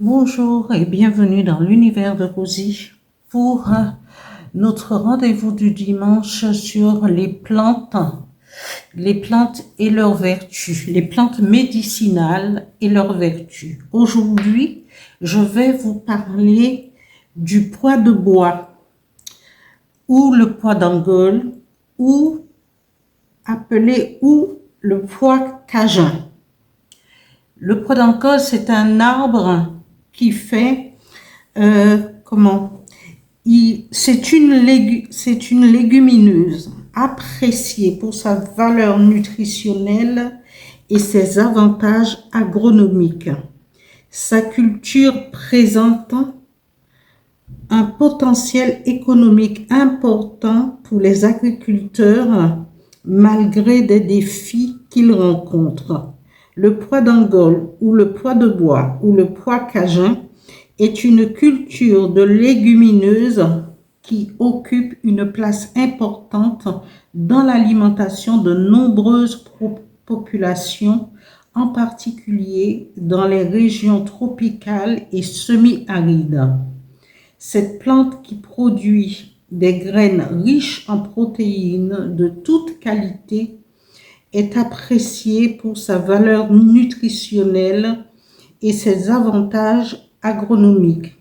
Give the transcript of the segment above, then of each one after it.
Bonjour et bienvenue dans l'univers de Rosie pour notre rendez-vous du dimanche sur les plantes et leurs vertus, les plantes médicinales et leurs vertus. Aujourd'hui, je vais vous parler du pois de bois ou le pois d'Angola ou le pois cajun. Le pois d'Angola, c'est un arbre qui fait c'est une légumineuse appréciée pour sa valeur nutritionnelle et ses avantages agronomiques. Sa culture présente un potentiel économique important pour les agriculteurs malgré des défis qu'ils rencontrent. Le pois d'Angola ou le pois de bois ou le pois cajun est une culture de légumineuses qui occupe une place importante dans l'alimentation de nombreuses populations, en particulier dans les régions tropicales et semi-arides. Cette plante qui produit des graines riches en protéines de toute qualité est appréciée pour sa valeur nutritionnelle et ses avantages agronomiques.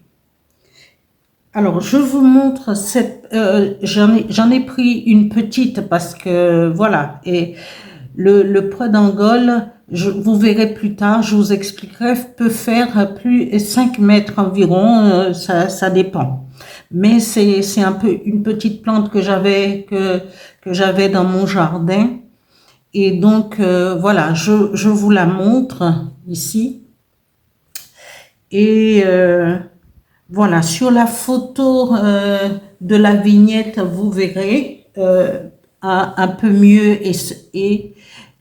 Alors, je vous montre j'en ai pris une petite parce que voilà, et le pois d'Angola, vous verrez plus tard, je vous expliquerai, peut faire plus 5 mètres environ, ça dépend. Mais c'est un peu une petite plante que j'avais dans mon jardin. Et donc, voilà, je vous la montre ici. Et voilà, sur la photo de la vignette, vous verrez un peu mieux et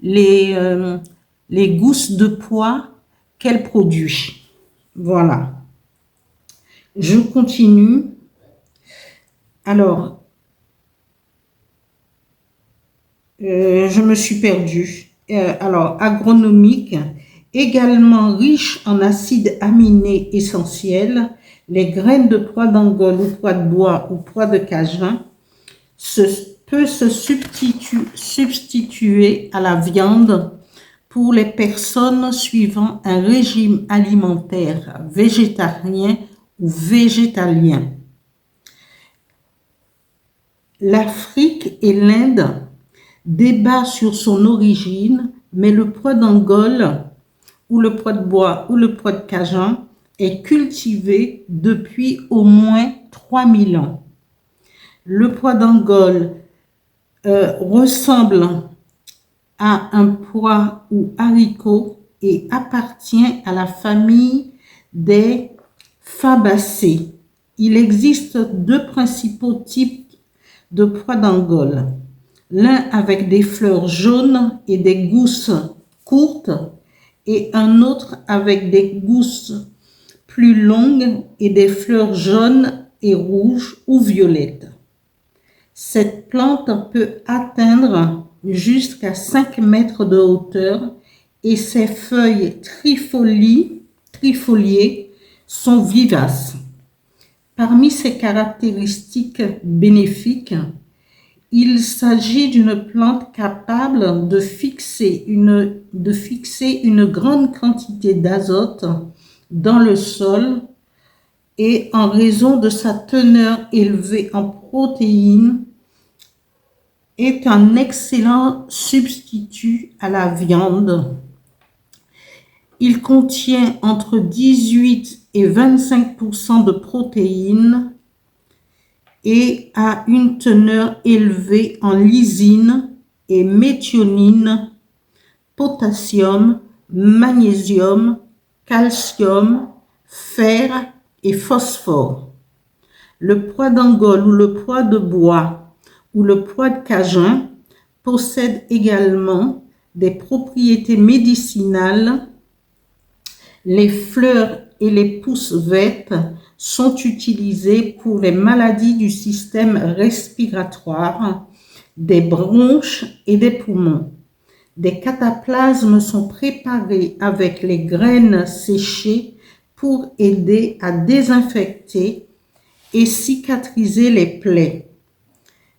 les gousses de pois qu'elle produit. Voilà. Je continue. Alors, je me suis perdue. Alors, agronomique, également riche en acides aminés essentiels, les graines de pois d'Angola ou pois de bois ou pois de cajun peut se substituer à la viande pour les personnes suivant un régime alimentaire végétarien ou végétalien. L'Afrique et l'Inde débattent sur son origine, mais le pois d'Angola ou le pois de bois ou le pois de cajun est cultivé depuis au moins 3000 ans. Le pois d'Angola ressemble à un pois ou haricot et appartient à la famille des Fabacées. Il existe deux principaux types de pois d'Angola. L'un avec des fleurs jaunes et des gousses courtes et un autre avec des gousses plus longues et des fleurs jaunes et rouges ou violettes. Cette plante peut atteindre jusqu'à 5 mètres de hauteur et ses feuilles trifoliées sont vivaces. Parmi ses caractéristiques bénéfiques, il s'agit d'une plante capable de fixer une grande quantité d'azote dans le sol et en raison de sa teneur élevée en protéines, est un excellent substitut à la viande. Il contient entre 18 et 25% de protéines et a une teneur élevée en lysine et méthionine, potassium, magnésium, calcium, fer et phosphore. Le pois d'Angola ou le pois de bois ou le pois de cajun possède également des propriétés médicinales. Les fleurs et les pousses vertes sont utilisées pour les maladies du système respiratoire, des bronches et des poumons. Des cataplasmes sont préparés avec les graines séchées pour aider à désinfecter et cicatriser les plaies.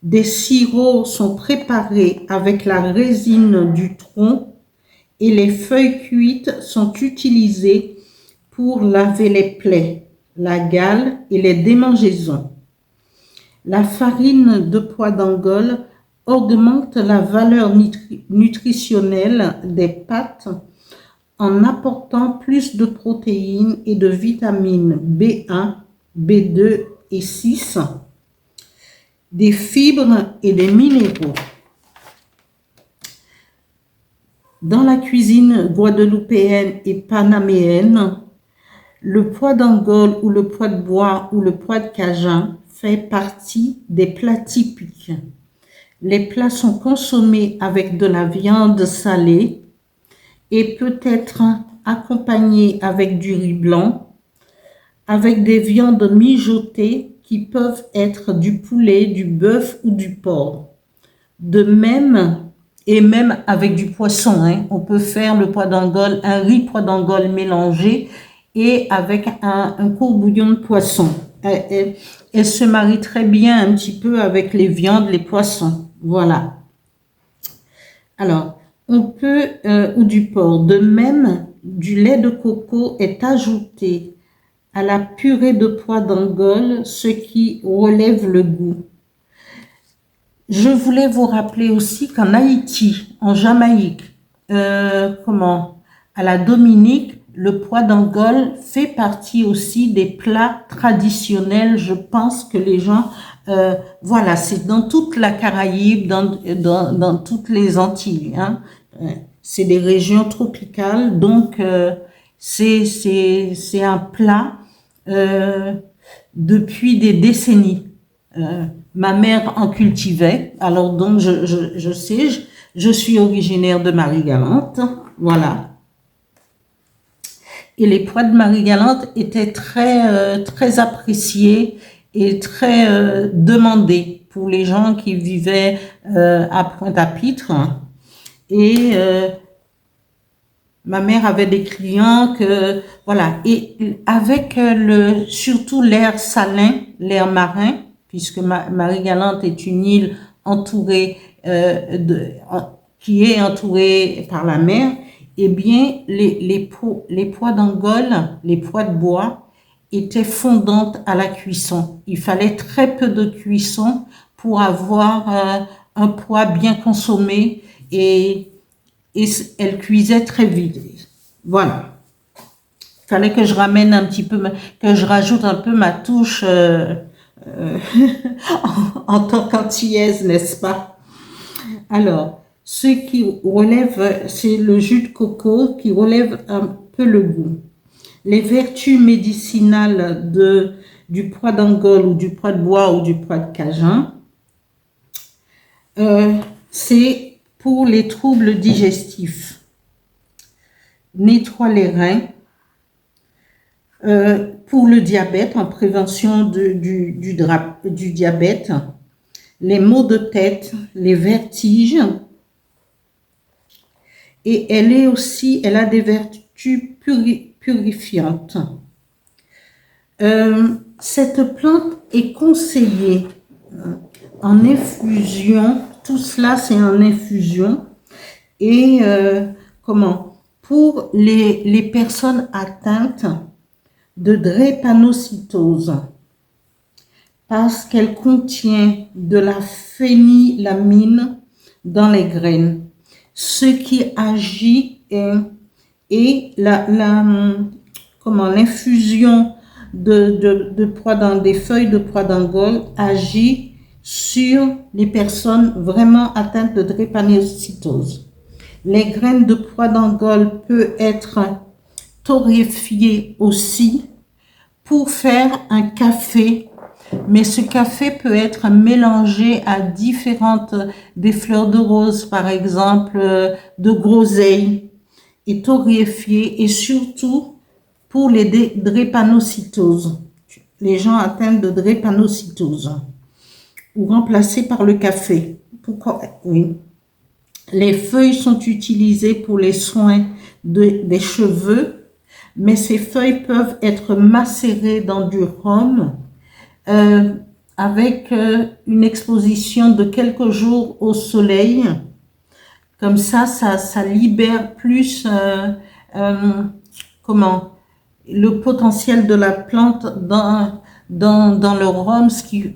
Des sirops sont préparés avec la résine du tronc et les feuilles cuites sont utilisées pour laver les plaies, la gale et les démangeaisons. La farine de pois d'Angole augmente la valeur nutritionnelle des pâtes en apportant plus de protéines et de vitamines B1, B2 et 6, des fibres et des minéraux. Dans la cuisine guadeloupéenne et panaméenne, le pois d'Angole ou le pois de bois ou le pois de Cajun fait partie des plats typiques. Les plats sont consommés avec de la viande salée et peut être accompagnés avec du riz blanc, avec des viandes mijotées qui peuvent être du poulet, du bœuf ou du porc. De même, et même avec du poisson, on peut faire le pois d'Angole, un riz pois d'Angole mélangé et avec un court bouillon de poisson. Elle se marie très bien un petit peu avec les viandes, les poissons. Voilà. Alors, on peut, ou du porc. De même, du lait de coco est ajouté à la purée de pois d'Angole, ce qui relève le goût. Je voulais vous rappeler aussi qu'en Haïti, en Jamaïque, à la Dominique, le pois d'Angole fait partie aussi des plats traditionnels. Je pense que les gens, voilà, c'est dans toute la Caraïbe, dans toutes les Antilles. C'est des régions tropicales, donc c'est un plat depuis des décennies. Ma mère en cultivait, alors donc je sais, je suis originaire de Marie-Galante, voilà. Et les pois de Marie-Galante étaient très appréciés et très demandés pour les gens qui vivaient à Pointe-à-Pitre. Et ma mère avait des clients que, voilà, et avec surtout l'air salin, l'air marin, puisque Marie-Galante est une île entourée qui est entourée par la mer, eh bien, les pois d'Angole, les pois de bois, étaient fondantes à la cuisson. Il fallait très peu de cuisson pour avoir un pois bien consommé et elle cuisait très vite. Voilà. Il fallait que je ramène un petit peu, que je rajoute un peu ma touche en tant qu'antillaise, n'est-ce pas? Alors, ce qui relève, c'est le jus de coco qui relève un peu le goût. Les vertus médicinales du pois d'Angole ou du pois de bois ou du pois de Cajun, c'est pour les troubles digestifs, nettoie les reins, pour le diabète, en prévention du diabète, les maux de tête, les vertiges, et elle a des vertus purifiantes. Cette plante est conseillée en infusion, tout cela c'est en infusion, et pour les personnes atteintes de drépanocytose, parce qu'elle contient de la phénylamine dans les graines, ce qui agit et l'infusion des feuilles de pois d'Angole agit sur les personnes vraiment atteintes de drépanocytose. Les graines de pois d'Angole peuvent être torréfiées aussi pour faire un café, mais ce café peut être mélangé à des fleurs de rose, par exemple, de groseille, et torréfié, et surtout pour les drépanocytoses, les gens atteints de drépanocytose, ou remplacés par le café. Oui. Les feuilles sont utilisées pour les soins des cheveux, mais ces feuilles peuvent être macérées dans du rhum avec une exposition de quelques jours au soleil. Comme ça libère plus le potentiel de la plante dans le rhum.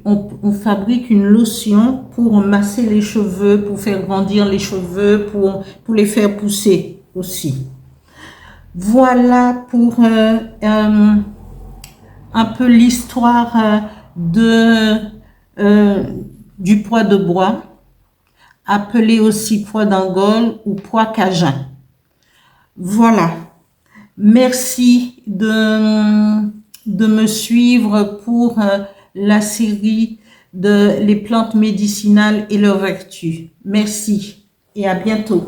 On fabrique une lotion pour masser les cheveux, pour faire grandir les cheveux, pour les faire pousser aussi. Voilà pour un peu l'histoire du pois de bois, appelé aussi pois d'Angole ou pois cajun. Voilà. Merci de me suivre pour la série de les plantes médicinales et leurs vertus. Merci et à bientôt.